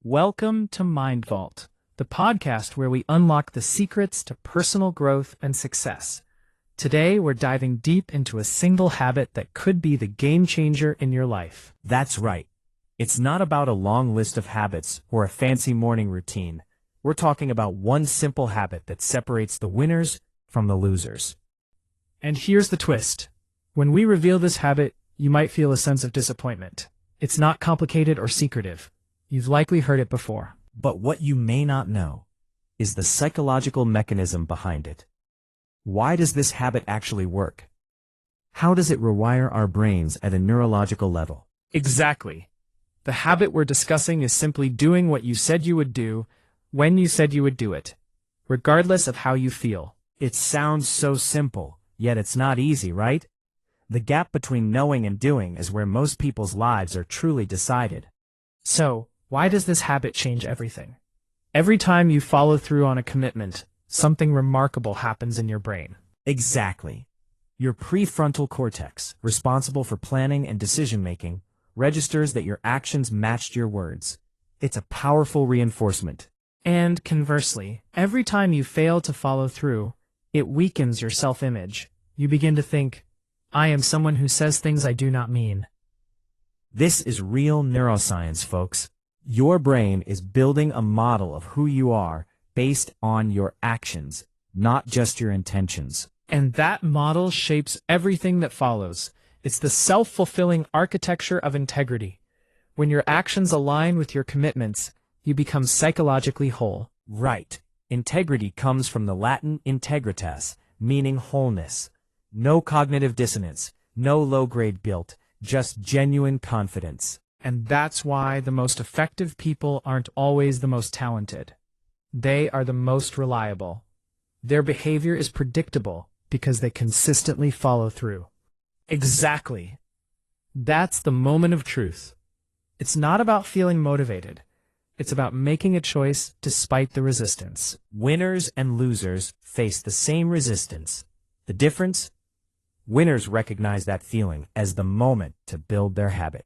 Welcome to Mind Vault, the podcast where we unlock the secrets to personal growth and success. Today, we're diving deep into a single habit that could be the game changer in your life. That's right. It's not about a long list of habits or a fancy morning routine. We're talking about one simple habit that separates the winners from the losers. And here's the twist. When we reveal this habit, you might feel a sense of disappointment. It's not complicated or secretive. You've likely heard it before. But what you may not know is the psychological mechanism behind it. Why does this habit actually work? How does it rewire our brains at a neurological level? Exactly. The habit we're discussing is simply doing what you said you would do, when you said you would do it, regardless of how you feel. It sounds so simple, yet it's not easy, right? The gap between knowing and doing is where most people's lives are truly decided. So, why does this habit change everything? Every time you follow through on a commitment, something remarkable happens in your brain. Exactly. Your prefrontal cortex, responsible for planning and decision-making, registers that your actions matched your words. It's a powerful reinforcement. And conversely, every time you fail to follow through, it weakens your self-image. You begin to think, I am someone who says things I do not mean. This is real neuroscience, folks. Your brain is building a model of who you are based on your actions, not just your intentions. And that model shapes everything that follows. It's the self-fulfilling architecture of integrity. When your actions align with your commitments, you become psychologically whole. Right. Integrity comes from the Latin integritas, meaning wholeness. No cognitive dissonance, no low-grade guilt, just genuine confidence. And that's why the most effective people aren't always the most talented. They are the most reliable. Their behavior is predictable because they consistently follow through. Exactly. That's the moment of truth. It's not about feeling motivated. It's about making a choice despite the resistance. Winners and losers face the same resistance. The difference? Winners recognize that feeling as the moment to build their habit.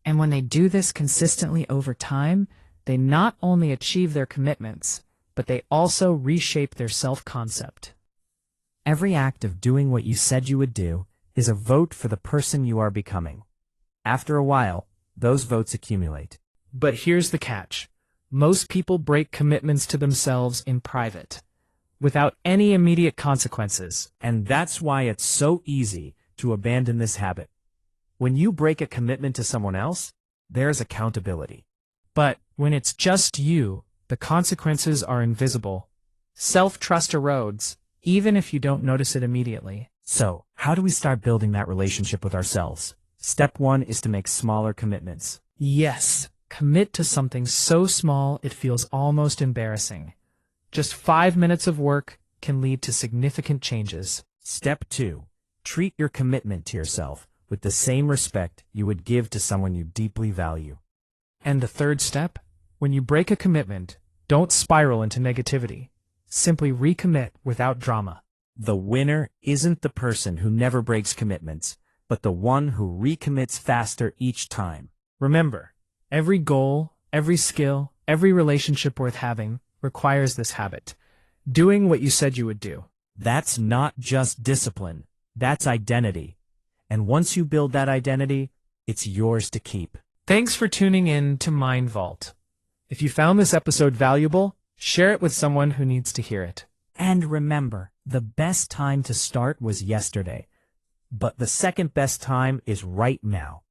And when they do this consistently over time, they not only achieve their commitments, but they also reshape their self-concept. Every act of doing what you said you would do is a vote for the person you are becoming. After a while, those votes accumulate. But here's the catch. Most people break commitments to themselves in private, without any immediate consequences. And that's why it's so easy to abandon this habit. When you break a commitment to someone else, there's accountability. But when it's just you, the consequences are invisible. Self-trust erodes, even if you don't notice it immediately. So, how do we start building that relationship with ourselves? Step 1 is to make smaller commitments. Yes, commit to something so small it feels almost embarrassing. Just 5 minutes of work can lead to significant changes. Step 2, treat your commitment to yourself with the same respect you would give to someone you deeply value. And the third step? When you break a commitment, don't spiral into negativity. Simply recommit without drama. The winner isn't the person who never breaks commitments, but the one who recommits faster each time. Remember, every goal, every skill, every relationship worth having requires this habit. Doing what you said you would do. That's not just discipline, that's identity. And once you build that identity, it's yours to keep. Thanks for tuning in to Mind Vault. If you found this episode valuable, share it with someone who needs to hear it. And remember, the best time to start was yesterday. But the second best time is right now.